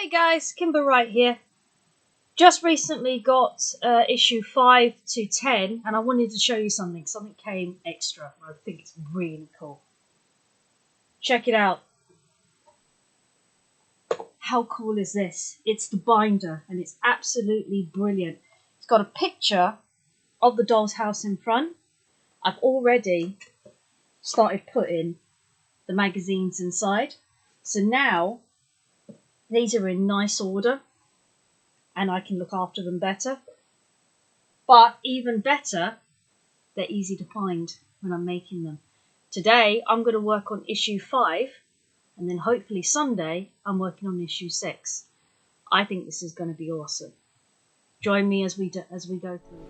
Hey guys, Kimber Wright here. Just recently got issue 5 to 10 and I wanted to show you something. Something came extra. I think it's really cool. Check it out. How cool is this? It's the binder and it's absolutely brilliant. It's got a picture of the doll's house in front. I've already started putting the magazines inside. So now these are in nice order and I can look after them better. But even better, they're easy to find when I'm making them. Today I'm going to work on issue 5 and then hopefully Sunday I'm working on issue 6. I think this is going to be awesome. Join me as we go through.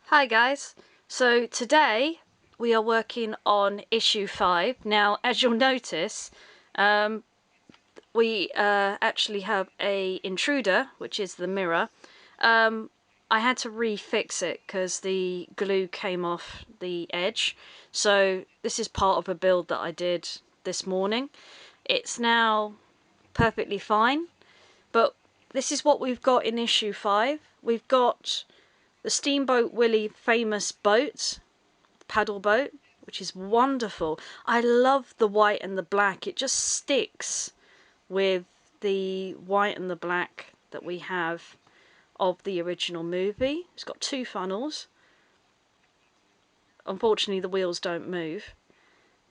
Hi guys, so today we are working on issue 5. Now, as you'll notice, we actually have a intruder, which is the mirror. I had to refix it because the glue came off the edge. So this is part of a build that I did this morning. It's now perfectly fine, but this is what we've got in issue 5. We've got the Steamboat Willie famous boat, paddle boat, which is wonderful. I love the white and the black. It just sticks with the white and the black that we have of the original movie. It's got 2 funnels. Unfortunately the wheels don't move,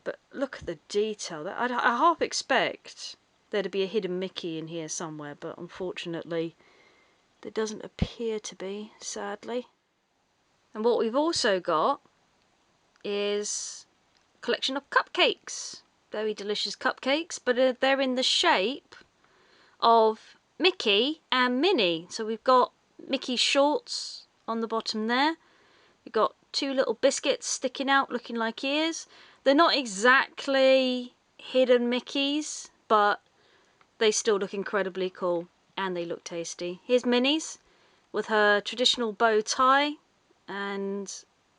but look at the detail. I half expect there to be a hidden Mickey in here somewhere, but unfortunately there doesn't appear to be, sadly. And what we've also got is a collection of cupcakes. Very delicious cupcakes, but they're in the shape of Mickey and Minnie. So we've got Mickey's shorts on the bottom there. We've got 2 little biscuits sticking out looking like ears. They're not exactly hidden Mickeys, but they still look incredibly cool and they look tasty. Here's Minnie's with her traditional bow tie, and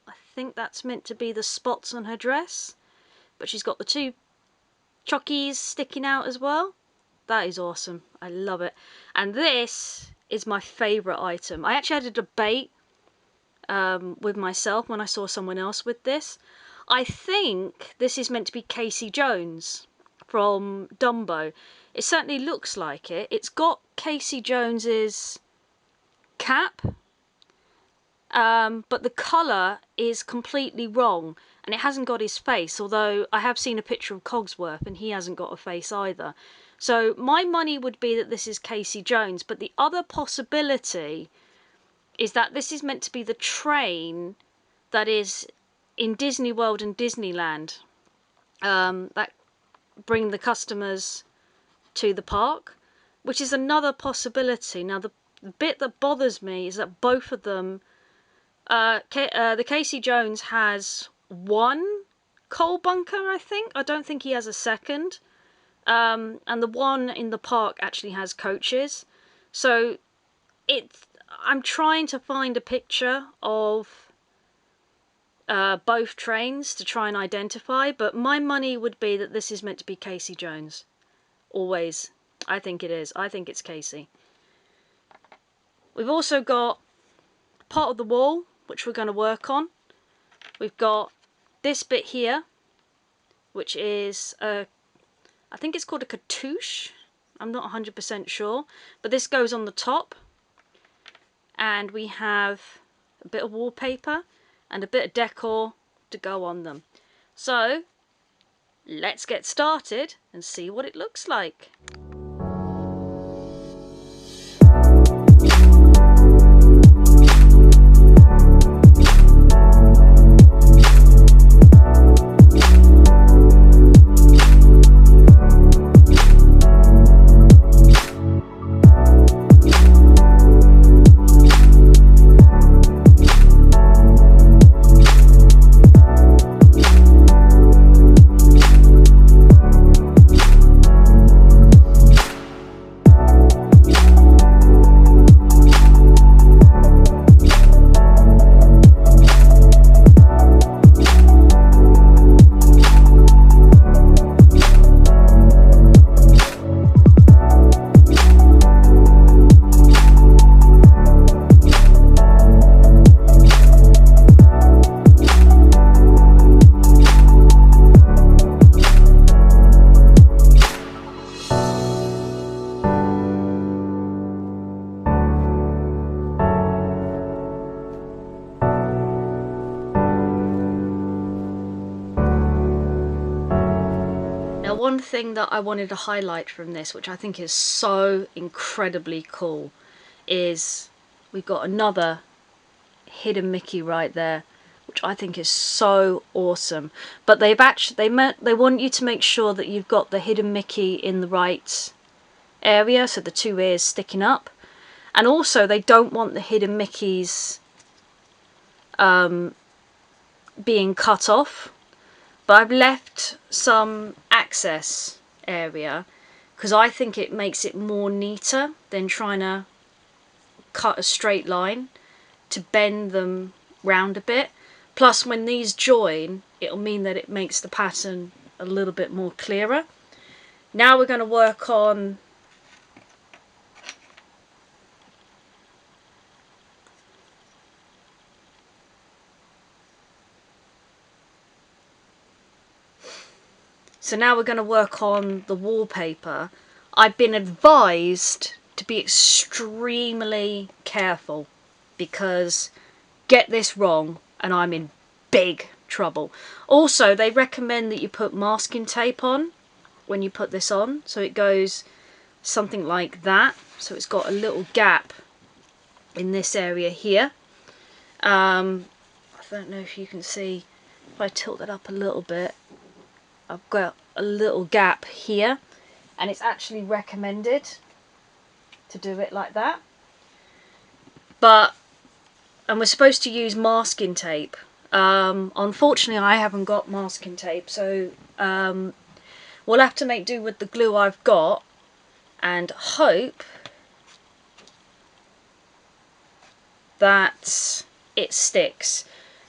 I think that's meant to be the spots on her dress, but she's got the 2 chockies sticking out as well. That is awesome. I love it. And this is my favourite item. I actually had a debate with myself when I saw someone else with this. I think this is meant to be Casey Jones from Dumbo. It certainly looks like it. It's got Casey Jones's cap, but the colour is completely wrong and it hasn't got his face, although I have seen a picture of Cogsworth and he hasn't got a face either. So my money would be that this is Casey Jones, but the other possibility is that this is meant to be the train that is in Disney World and Disneyland that bring the customers to the park, which is another possibility. Now the bit that bothers me is that both of them, the Casey Jones has 1 coal bunker, I think. I don't think he has a second. And the one in the park actually has coaches. So I'm trying to find a picture of both trains to try and identify, but my money would be that this is meant to be Casey Jones. Always. I think it is. I think it's Casey. We've also got part of the wall, which we're going to work on. We've got this bit here, which is I think it's called a cartouche. I'm not 100% sure, but this goes on the top. And we have a bit of wallpaper and a bit of decor to go on them. So let's get started and see what it looks like. one thing that I wanted to highlight from this, which I think is so incredibly cool, is we've got another hidden Mickey right there, which I think is so awesome. But they want you to make sure that you've got the hidden Mickey in the right area, so the two ears sticking up. And also they don't want the hidden Mickeys being cut off. But I've left some access area because I think it makes it more neater than trying to cut a straight line to bend them round a bit. Plus when these join, it'll mean that it makes the pattern a little bit more clearer. Now we're going to work on the wallpaper. I've been advised to be extremely careful because get this wrong and I'm in big trouble. Also, they recommend that you put masking tape on when you put this on, so it goes something like that. So it's got a little gap in this area here. I don't know if you can see, if I tilt it up a little bit, I've got a little gap here, and it's actually recommended to do it like that. And we're supposed to use masking tape. Unfortunately I haven't got masking tape, so we'll have to make do with the glue I've got and hope that it sticks.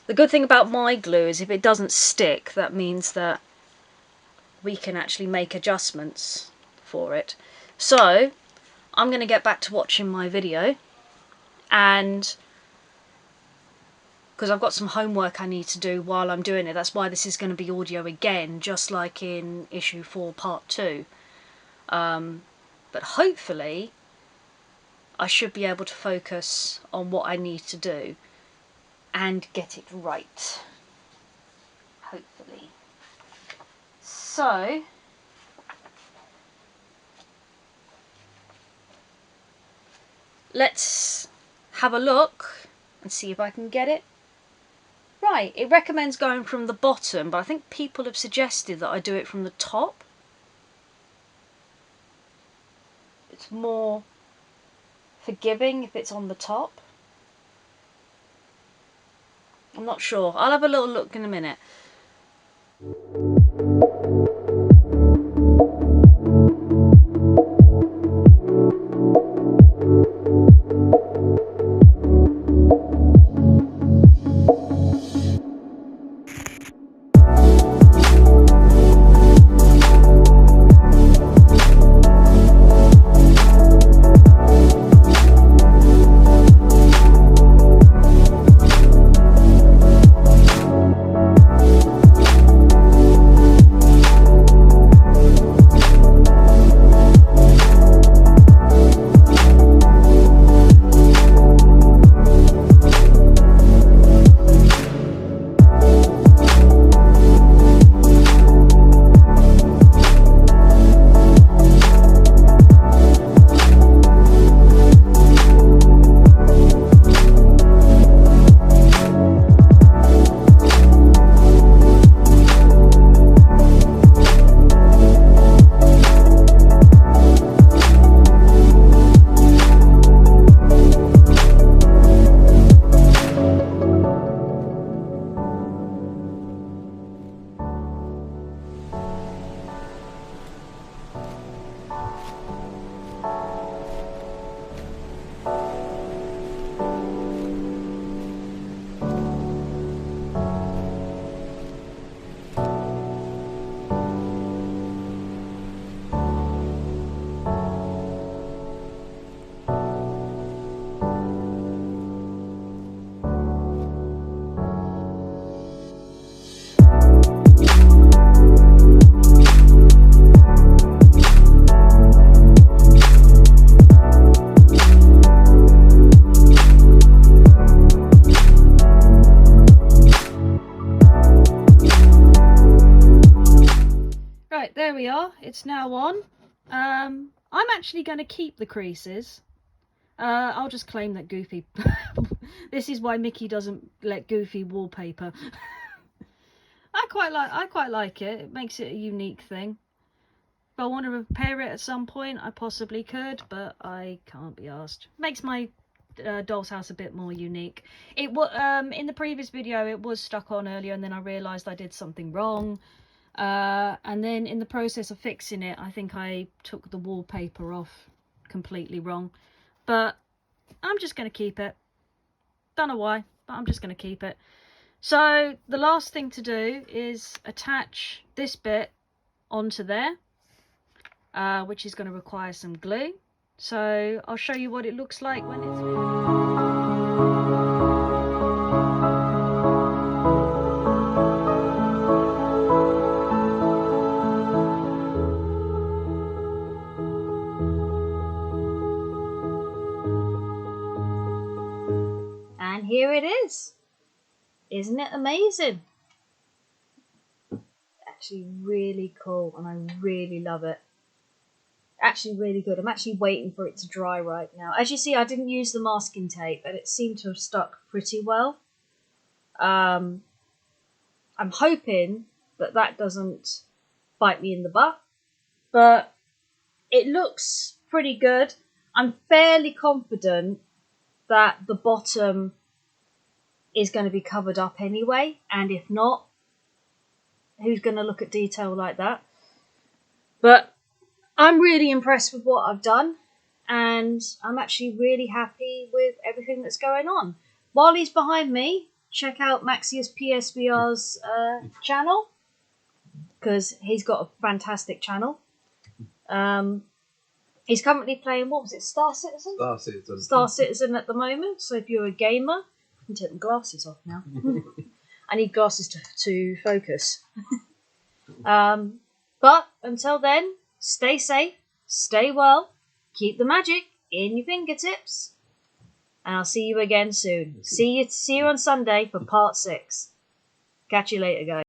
The good thing about my glue is if it doesn't stick, that means that we can actually make adjustments for it. So I'm going to get back to watching my video, and because I've got some homework I need to do while I'm doing it. That's why this is going to be audio again, just like in issue 4 part 2. But hopefully I should be able to focus on what I need to do and get it right. Hopefully. So let's have a look and see if I can get it right. It recommends going from the bottom, but I think people have suggested that I do it from the top. It's more forgiving if it's on the top. I'm not sure. I'll have a little look in a minute. it's now on. I'm actually going to keep the creases. I'll just claim that Goofy... This is why Mickey doesn't let Goofy wallpaper. I quite like it. It makes it a unique thing. If I want to repair it at some point, I possibly could, but I can't be asked. Makes my doll's house a bit more unique. It in the previous video it was stuck on earlier, and then I realised I did something wrong. And then in the process of fixing it, I think I took the wallpaper off completely wrong. But I'm just going to keep it. Don't know why, but I'm just going to keep it. So the last thing to do is attach this bit onto there, which is going to require some glue. So I'll show you what it looks like when it's And here it is. Isn't it amazing? Actually really cool, and I really love it. Actually really good. I'm actually waiting for it to dry right now. As you see, I didn't use the masking tape, and it seemed to have stuck pretty well. I'm hoping that that doesn't bite me in the butt, but it looks pretty good. I'm fairly confident that the bottom is going to be covered up anyway, and if not, who's going to look at detail like that? But I'm really impressed with what I've done, and I'm actually really happy with everything that's going on. While he's behind me, check out Maxius PSVR's channel, because he's got a fantastic channel. He's currently playing, what was it, Star Citizen? Star Citizen. Star Citizen at the moment, so if you're a gamer, I can take my glasses off now. I need glasses to focus. But until then, stay safe, stay well, keep the magic in your fingertips, and I'll see you again soon. See you on Sunday for part 6. Catch you later, guys.